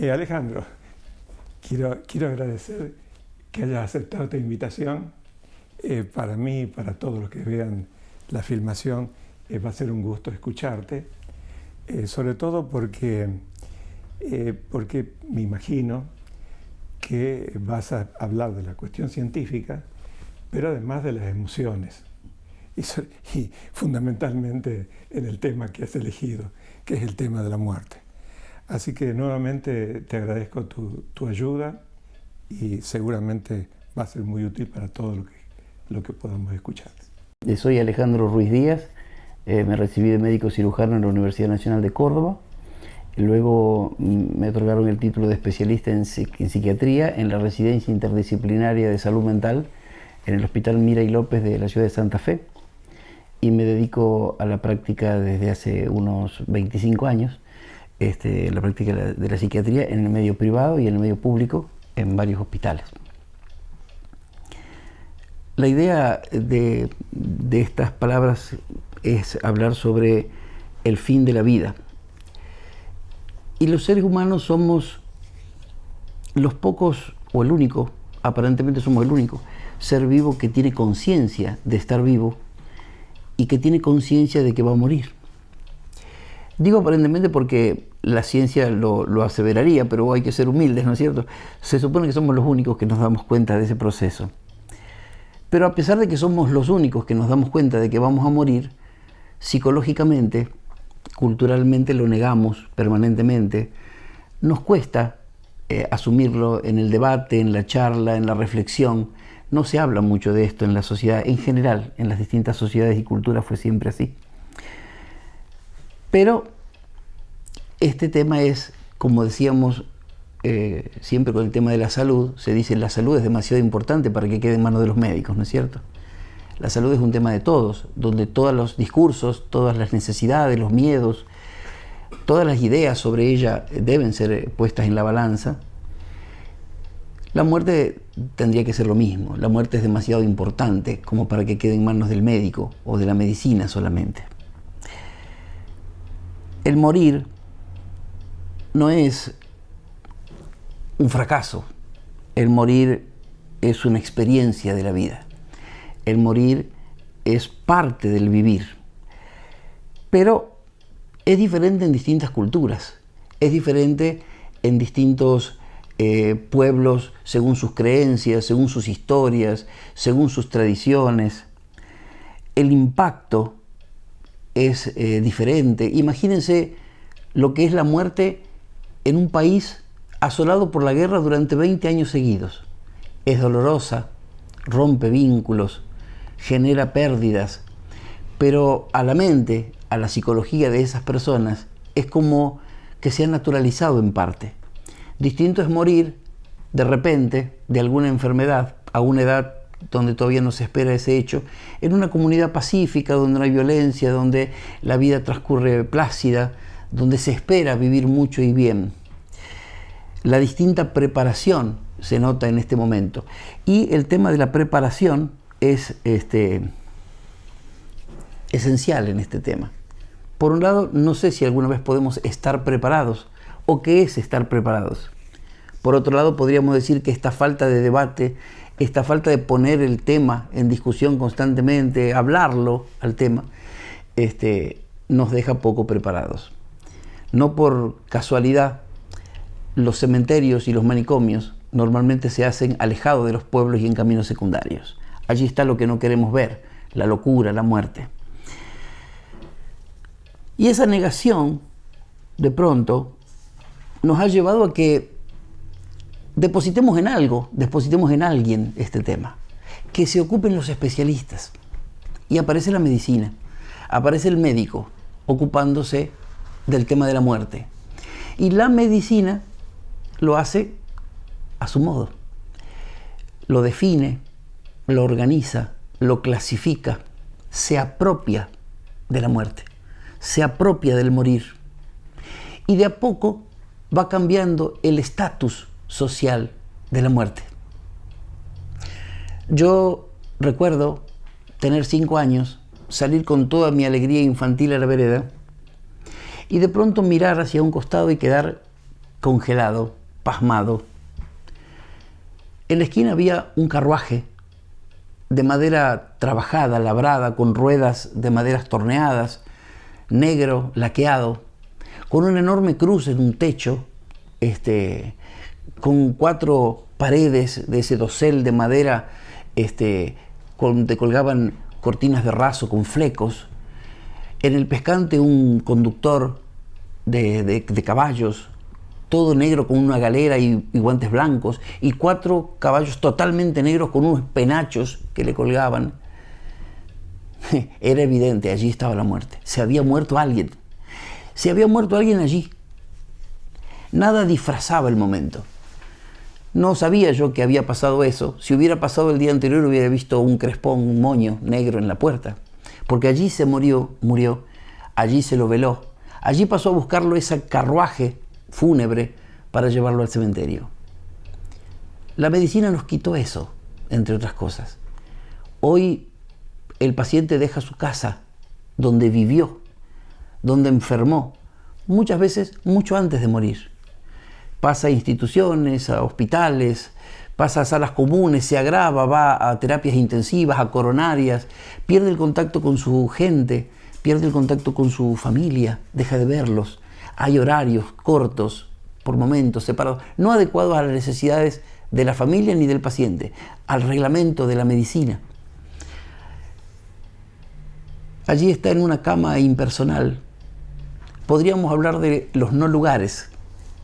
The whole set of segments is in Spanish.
Alejandro, quiero agradecer que hayas aceptado esta invitación. Para mí y para todos los que vean la filmación, va a ser un gusto escucharte, sobre todo porque me imagino que vas a hablar de la cuestión científica, pero además de las emociones, y fundamentalmente en el tema que has elegido, que es el tema de la muerte. Así que nuevamente te agradezco tu ayuda y seguramente va a ser muy útil para todo lo que podamos escuchar. Soy Alejandro Ruiz Díaz, me recibí de médico cirujano en la Universidad Nacional de Córdoba, luego me otorgaron el título de especialista en psiquiatría en la Residencia Interdisciplinaria de Salud Mental en el Hospital Mira y López de la ciudad de Santa Fe, y me dedico a la práctica desde hace unos 25 años, la práctica de la psiquiatría en el medio privado y en el medio público en varios hospitales. La idea de estas palabras es hablar sobre el fin de la vida. Y los seres humanos somos los pocos, o el único, aparentemente somos el único, ser vivo que tiene conciencia de estar vivo y que tiene conciencia de que va a morir. Digo aparentemente porque la ciencia lo aseveraría, pero hay que ser humildes, ¿no es cierto? Se supone que somos los únicos que nos damos cuenta de ese proceso. Pero a pesar de que somos los únicos que nos damos cuenta de que vamos a morir, psicológicamente, culturalmente lo negamos permanentemente. Nos cuesta asumirlo en el debate, en la charla, en la reflexión. No se habla mucho de esto en la sociedad, en general, en las distintas sociedades y culturas fue siempre así. Pero este tema es, como decíamos siempre con el tema de la salud, se dice la salud es demasiado importante para que quede en manos de los médicos, ¿no es cierto? La salud es un tema de todos, donde todos los discursos, todas las necesidades, los miedos, todas las ideas sobre ella deben ser puestas en la balanza. La muerte tendría que ser lo mismo. La muerte es demasiado importante como para que quede en manos del médico o de la medicina solamente. El morir no es un fracaso. El morir es una experiencia de la vida. El morir es parte del vivir. Pero es diferente en distintas culturas. Es diferente en distintos pueblos según sus creencias, según sus historias, según sus tradiciones. El impacto es diferente. Imagínense lo que es la muerte en un país asolado por la guerra durante 20 años seguidos. Es dolorosa, rompe vínculos, genera pérdidas, pero a la mente, a la psicología de esas personas, es como que se ha naturalizado en parte. Distinto es morir de repente de alguna enfermedad a una edad donde todavía no se espera ese hecho, en una comunidad pacífica, donde no hay violencia, donde la vida transcurre plácida, donde se espera vivir mucho y bien. La distinta preparación se nota en este momento. Y el tema de la preparación es esencial en este tema. Por un lado, no sé si alguna vez podemos estar preparados o qué es estar preparados. Por otro lado, podríamos decir que esta falta de debate, esta falta de poner el tema en discusión constantemente, hablarlo al tema, nos deja poco preparados. No por casualidad, los cementerios y los manicomios normalmente se hacen alejados de los pueblos y en caminos secundarios. Allí está lo que no queremos ver, la locura, la muerte. Y esa negación, de pronto, nos ha llevado a que depositemos en algo, depositemos en alguien este tema. Que se ocupen los especialistas. Y aparece la medicina, aparece el médico ocupándose del tema de la muerte. Y la medicina lo hace a su modo. Lo define, lo organiza, lo clasifica, se apropia de la muerte, se apropia del morir. Y de a poco va cambiando el estatus social de la muerte. Yo recuerdo tener 5 años, salir con toda mi alegría infantil a la vereda y de pronto mirar hacia un costado y quedar congelado, pasmado. En la esquina había un carruaje de madera trabajada, labrada, con ruedas de maderas torneadas, negro, laqueado, con una enorme cruz en un techo, con 4 paredes de ese dosel de madera, donde colgaban cortinas de raso con flecos. En el pescante un conductor de caballos, todo negro con una galera y guantes blancos, y 4 caballos totalmente negros con unos penachos que le colgaban. Era evidente, allí estaba la muerte. Se había muerto alguien. Se había muerto alguien allí. Nada disfrazaba el momento. No sabía yo que había pasado eso. Si hubiera pasado el día anterior hubiera visto un crespón, un moño negro en la puerta. Porque allí se murió, allí se lo veló. Allí pasó a buscarlo ese carruaje fúnebre para llevarlo al cementerio. La medicina nos quitó eso, entre otras cosas. Hoy el paciente deja su casa, donde vivió, donde enfermó, muchas veces mucho antes de morir. Pasa a instituciones, a hospitales, pasa a salas comunes, se agrava, va a terapias intensivas, a coronarias, pierde el contacto con su gente, pierde el contacto con su familia, deja de verlos. Hay horarios cortos, por momentos, separados, no adecuados a las necesidades de la familia ni del paciente, al reglamento de la medicina. Allí está en una cama impersonal. Podríamos hablar de los no lugares,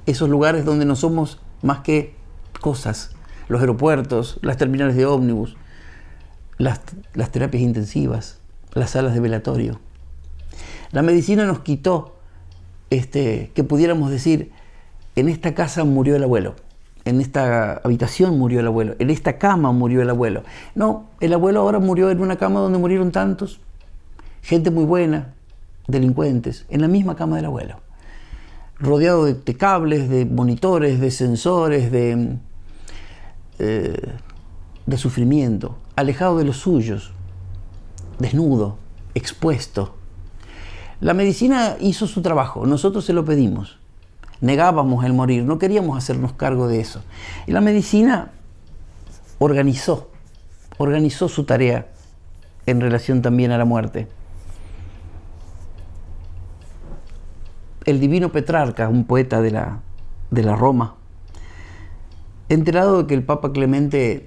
esos lugares donde no somos más que cosas, los aeropuertos, las terminales de ómnibus, las terapias intensivas, las salas de velatorio. La medicina nos quitó que pudiéramos decir, en esta casa murió el abuelo, en esta habitación murió el abuelo, en esta cama murió el abuelo. No, el abuelo ahora murió en una cama donde murieron tantos, gente muy buena, delincuentes, en la misma cama del abuelo, rodeado de cables, de monitores, de sensores, de sufrimiento, alejado de los suyos, desnudo, expuesto. La medicina hizo su trabajo, nosotros se lo pedimos. Negábamos el morir, no queríamos hacernos cargo de eso. Y la medicina organizó su tarea en relación también a la muerte. El divino Petrarca, un poeta de la Roma, enterado de que el Papa Clemente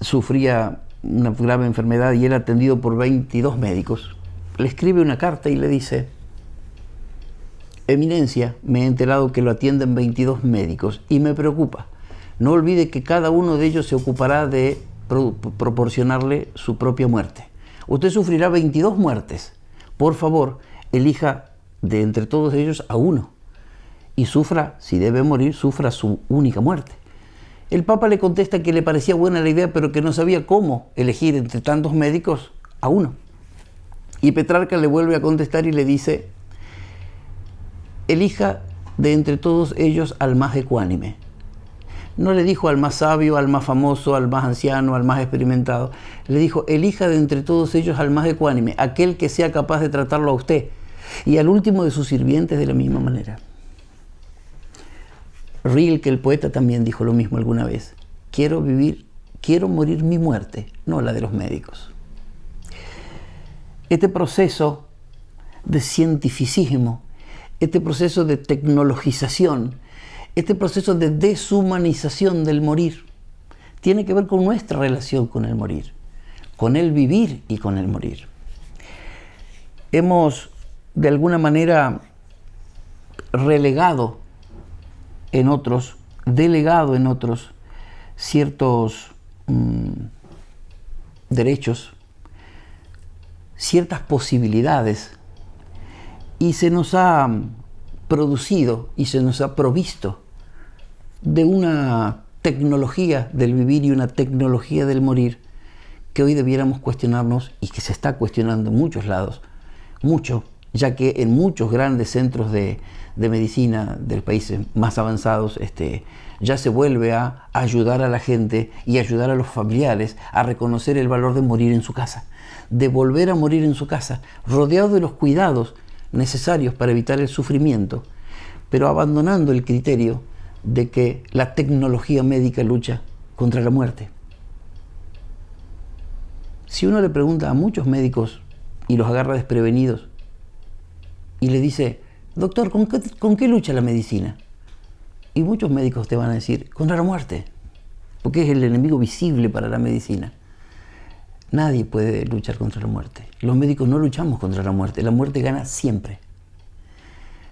sufría una grave enfermedad y era atendido por 22 médicos, le escribe una carta y le dice: Eminencia, me he enterado que lo atienden 22 médicos y me preocupa. No olvide que cada uno de ellos se ocupará de proporcionarle su propia muerte. Usted sufrirá 22 muertes. Por favor, elija de entre todos ellos a uno y sufra, si debe morir, sufra su única muerte. El Papa le contesta que le parecía buena la idea, pero que no sabía cómo elegir entre tantos médicos a uno. Y Petrarca le vuelve a contestar y le dice: elija de entre todos ellos al más ecuánime. No le dijo al más sabio, al más famoso, al más anciano, al más experimentado. Le dijo: elija de entre todos ellos al más ecuánime, aquel que sea capaz de tratarlo a usted, y al último de sus sirvientes de la misma manera. Rilke, el poeta, también dijo lo mismo alguna vez: quiero morir mi muerte, no la de los médicos. Este proceso de cientificismo, este proceso de tecnologización, este proceso de deshumanización del morir, tiene que ver con nuestra relación con el morir, con el vivir y con el morir. Hemos, de alguna manera, relegado en otros, delegado en otros ciertos derechos, ciertas posibilidades, y se nos ha producido y se nos ha provisto de una tecnología del vivir y una tecnología del morir que hoy debiéramos cuestionarnos, y que se está cuestionando en muchos lados, mucho, ya que en muchos grandes centros de medicina de los países más avanzados ya se vuelve a ayudar a la gente y ayudar a los familiares a reconocer el valor de morir en su casa, de volver a morir en su casa, rodeado de los cuidados necesarios para evitar el sufrimiento, pero abandonando el criterio de que la tecnología médica lucha contra la muerte. Si uno le pregunta a muchos médicos y los agarra desprevenidos y le dice, doctor, ¿con qué lucha la medicina? Y muchos médicos te van a decir, contra la muerte, porque es el enemigo visible para la medicina. Nadie puede luchar contra la muerte. Los médicos no luchamos contra la muerte gana siempre.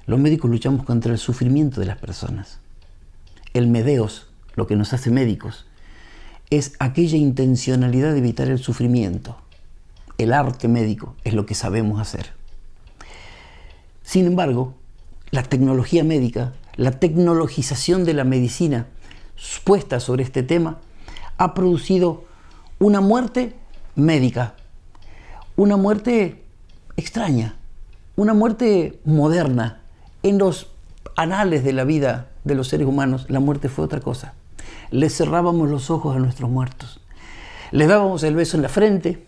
Los médicos luchamos contra el sufrimiento de las personas. El medeos, lo que nos hace médicos, es aquella intencionalidad de evitar el sufrimiento. El arte médico es lo que sabemos hacer. Sin embargo, la tecnología médica, la tecnologización de la medicina puesta sobre este tema, ha producido una muerte médica, una muerte extraña, una muerte moderna. En los anales de la vida de los seres humanos, la muerte fue otra cosa. Les cerrábamos los ojos a nuestros muertos, les dábamos el beso en la frente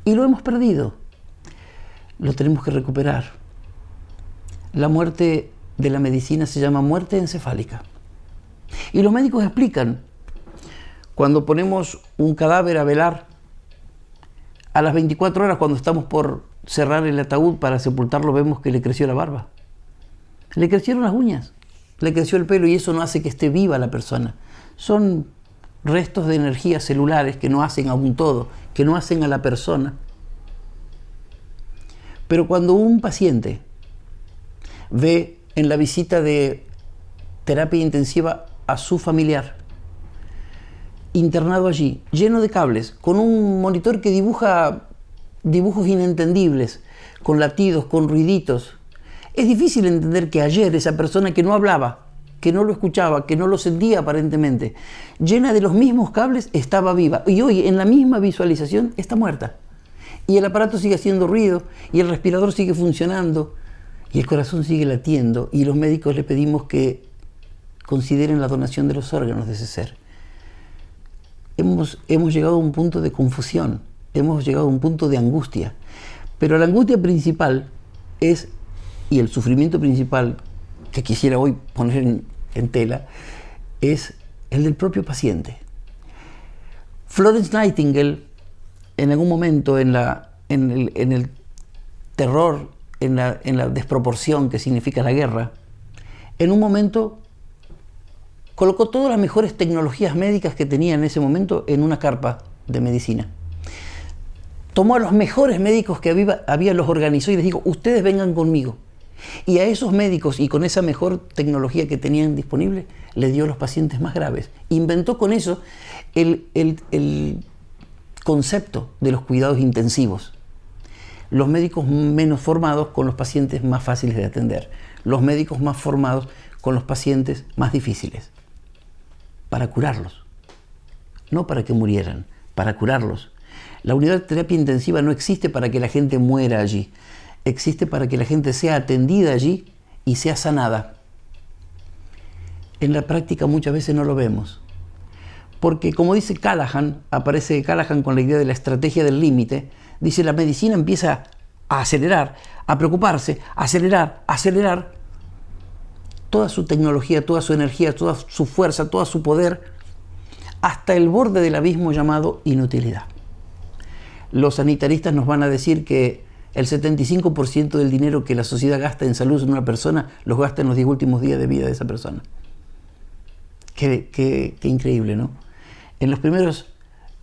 y lo hemos perdido. Lo tenemos que recuperar. La muerte de la medicina se llama muerte encefálica. Y los médicos explican, cuando ponemos un cadáver a velar, a las 24 horas, cuando estamos por cerrar el ataúd para sepultarlo, vemos que le creció la barba. Le crecieron las uñas, le creció el pelo y eso no hace que esté viva la persona. Son restos de energías celulares que no hacen a un todo, que no hacen a la persona. Pero cuando un paciente ve en la visita de terapia intensiva a su familiar internado allí, lleno de cables, con un monitor que dibuja dibujos inentendibles, con latidos, con ruiditos, es difícil entender que ayer esa persona que no hablaba, que no lo escuchaba, que no lo sentía aparentemente, llena de los mismos cables, estaba viva. Y hoy, en la misma visualización, está muerta. Y el aparato sigue haciendo ruido, y el respirador sigue funcionando, y el corazón sigue latiendo, y los médicos le pedimos que consideren la donación de los órganos de ese ser. Hemos llegado a un punto de confusión, hemos llegado a un punto de angustia. Pero la angustia principal es, y el sufrimiento principal que quisiera hoy poner en tela, es el del propio paciente. Florence Nightingale, en algún momento en el terror, en la desproporción que significa la guerra, en un momento colocó todas las mejores tecnologías médicas que tenía en ese momento en una carpa de medicina. Tomó a los mejores médicos que había, los organizó y les dijo, ustedes vengan conmigo. Y a esos médicos, y con esa mejor tecnología que tenían disponible, le dio a los pacientes más graves. Inventó con eso el concepto de los cuidados intensivos. Los médicos menos formados con los pacientes más fáciles de atender. Los médicos más formados con los pacientes más difíciles. Para curarlos. No para que murieran, para curarlos. La unidad de terapia intensiva no existe para que la gente muera allí. Existe para que la gente sea atendida allí y sea sanada. En la práctica muchas veces no lo vemos. Porque como dice Callahan, aparece Callahan con la idea de la estrategia del límite, dice la medicina empieza a acelerar, a preocuparse, a acelerar toda su tecnología, toda su energía, toda su fuerza, todo su poder, hasta el borde del abismo llamado inutilidad. Los sanitaristas nos van a decir que el 75% del dinero que la sociedad gasta en salud en una persona, los gasta en los 10 últimos días de vida de esa persona. Qué increíble, ¿no? En los primeros,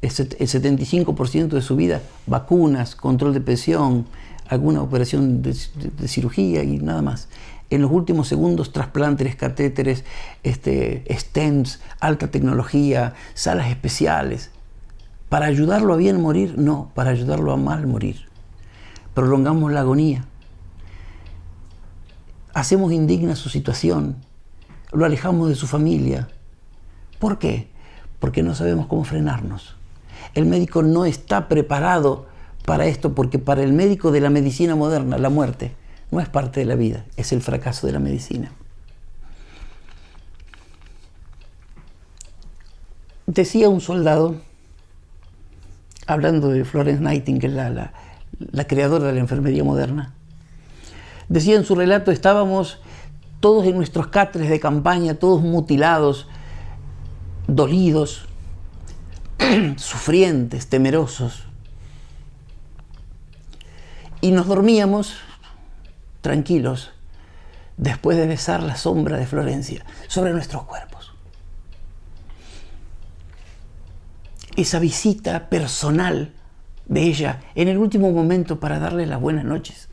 el 75% de su vida, vacunas, control de presión, alguna operación de cirugía y nada más. En los últimos segundos, trasplantes, catéteres, stents, alta tecnología, salas especiales. ¿Para ayudarlo a bien morir? No, para ayudarlo a mal morir. Prolongamos la agonía. Hacemos indigna su situación. Lo alejamos de su familia. ¿Por qué? Porque no sabemos cómo frenarnos. El médico no está preparado para esto, porque para el médico de la medicina moderna, la muerte no es parte de la vida, es el fracaso de la medicina. Decía un soldado, hablando de Florence Nightingale, la creadora de la enfermería moderna, decía en su relato, estábamos todos en nuestros catres de campaña, todos mutilados, dolidos, sufrientes, temerosos. Y nos dormíamos tranquilos después de besar la sombra de Florencia sobre nuestros cuerpos. Esa visita personal de ella en el último momento para darle las buenas noches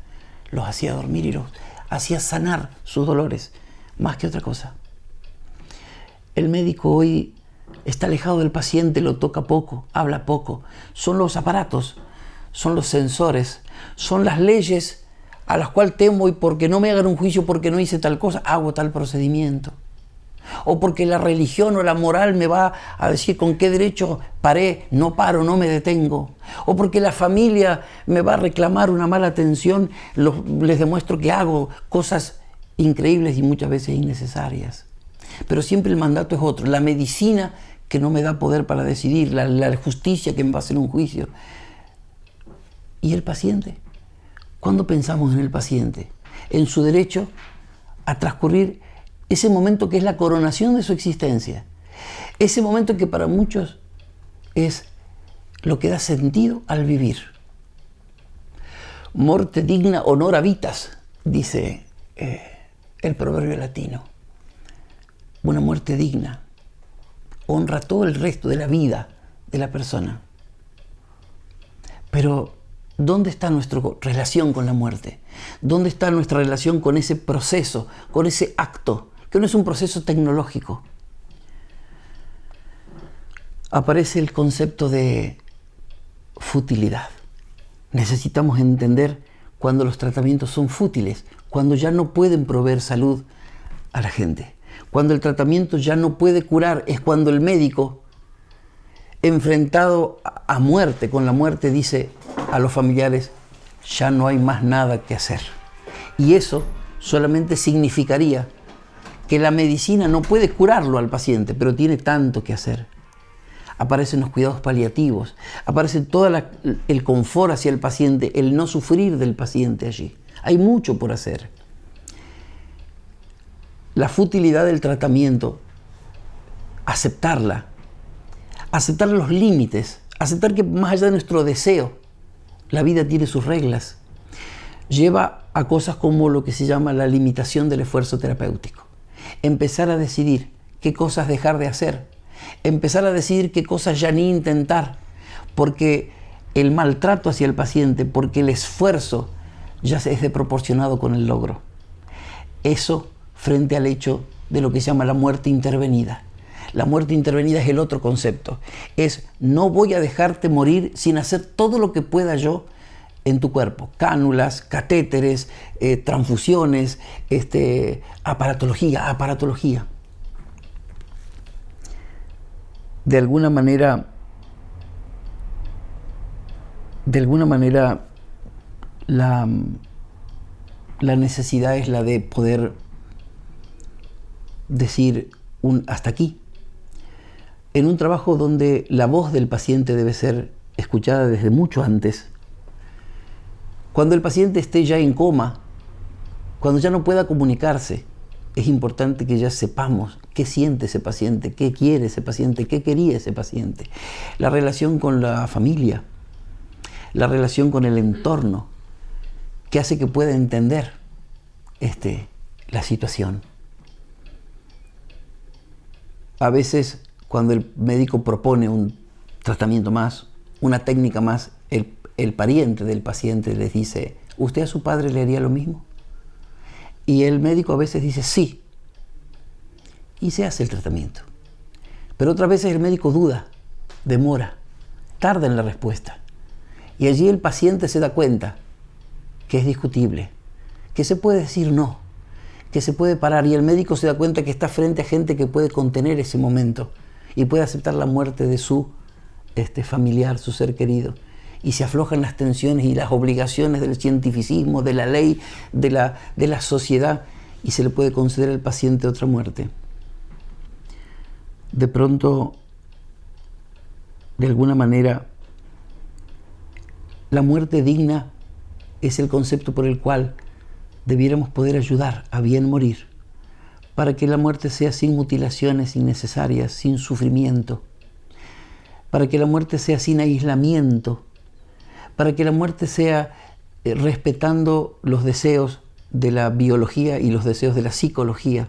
los hacía dormir y los hacía sanar sus dolores, más que otra cosa. El médico hoy está alejado del paciente, lo toca poco, habla poco. Son los aparatos, son los sensores, son las leyes a las cuales temo, y porque no me hagan un juicio porque no hice tal cosa, hago tal procedimiento. O porque la religión o la moral me va a decir con qué derecho paré, no paro, no me detengo. O porque la familia me va a reclamar una mala atención, les demuestro que hago cosas increíbles y muchas veces innecesarias. Pero siempre el mandato es otro. La medicina que no me da poder para decidir, la justicia que me va a hacer un juicio. ¿Y el paciente? ¿Cuándo pensamos en el paciente? En su derecho a transcurrir ese momento que es la coronación de su existencia. Ese momento que para muchos es lo que da sentido al vivir. Morte digna honora vitas, dice el proverbio latino. Una muerte digna honra todo el resto de la vida de la persona. Pero ¿dónde está nuestra relación con la muerte? ¿Dónde está nuestra relación con ese proceso, con ese acto, que no es un proceso tecnológico? Aparece el concepto de futilidad. Necesitamos entender cuando los tratamientos son fútiles, cuando ya no pueden proveer salud a la gente. Cuando el tratamiento ya no puede curar, es cuando el médico, enfrentado a muerte, con la muerte, dice a los familiares, ya no hay más nada que hacer. Y eso solamente significaría que la medicina no puede curarlo al paciente, pero tiene tanto que hacer. Aparecen los cuidados paliativos, aparece todo el confort hacia el paciente, el no sufrir del paciente allí. Hay mucho por hacer. La futilidad del tratamiento, aceptarla, aceptar los límites, aceptar que más allá de nuestro deseo, la vida tiene sus reglas, lleva a cosas como lo que se llama la limitación del esfuerzo terapéutico. Empezar a decidir qué cosas dejar de hacer, empezar a decidir qué cosas ya ni intentar, porque el maltrato hacia el paciente, porque el esfuerzo ya es desproporcionado con el logro. Eso frente al hecho de lo que se llama la muerte intervenida. La muerte intervenida es el otro concepto. Es no voy a dejarte morir sin hacer todo lo que pueda yo en tu cuerpo. Cánulas, catéteres, transfusiones, aparatología. De alguna manera, la necesidad es la de poder decir un hasta aquí. En un trabajo donde la voz del paciente debe ser escuchada desde mucho antes. Cuando el paciente esté ya en coma, cuando ya no pueda comunicarse, es importante que ya sepamos qué siente ese paciente, qué quiere ese paciente, qué quería ese paciente. La relación con la familia, la relación con el entorno, que hace que pueda entender la situación. A veces, cuando el médico propone un tratamiento más, una técnica más, el pariente del paciente les dice, ¿usted a su padre le haría lo mismo? Y el médico a veces dice sí, y se hace el tratamiento. Pero otras veces el médico duda, demora, tarda en la respuesta. Y allí el paciente se da cuenta que es discutible, que se puede decir no, que se puede parar, y el médico se da cuenta que está frente a gente que puede contener ese momento y puede aceptar la muerte de su familiar, su ser querido. Y se aflojan las tensiones y las obligaciones del cientificismo, de la ley, de la sociedad, y se le puede conceder al paciente otra muerte. De pronto, de alguna manera, la muerte digna es el concepto por el cual debiéramos poder ayudar a bien morir para que la muerte sea sin mutilaciones innecesarias, sin sufrimiento, para que la muerte sea sin aislamiento, para que la muerte sea respetando los deseos de la biología y los deseos de la psicología,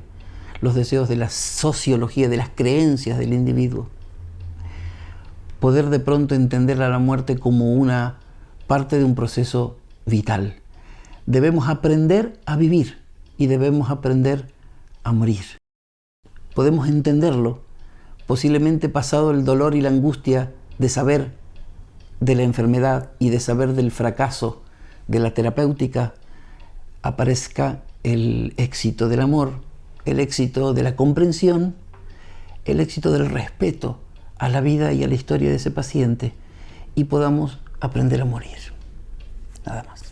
los deseos de la sociología, de las creencias del individuo. Poder de pronto entender a la muerte como una parte de un proceso vital. Debemos aprender a vivir y debemos aprender a morir. Podemos entenderlo, posiblemente pasado el dolor y la angustia de saber de la enfermedad y de saber del fracaso de la terapéutica, aparezca el éxito del amor, el éxito de la comprensión, el éxito del respeto a la vida y a la historia de ese paciente, y podamos aprender a morir. Nada más.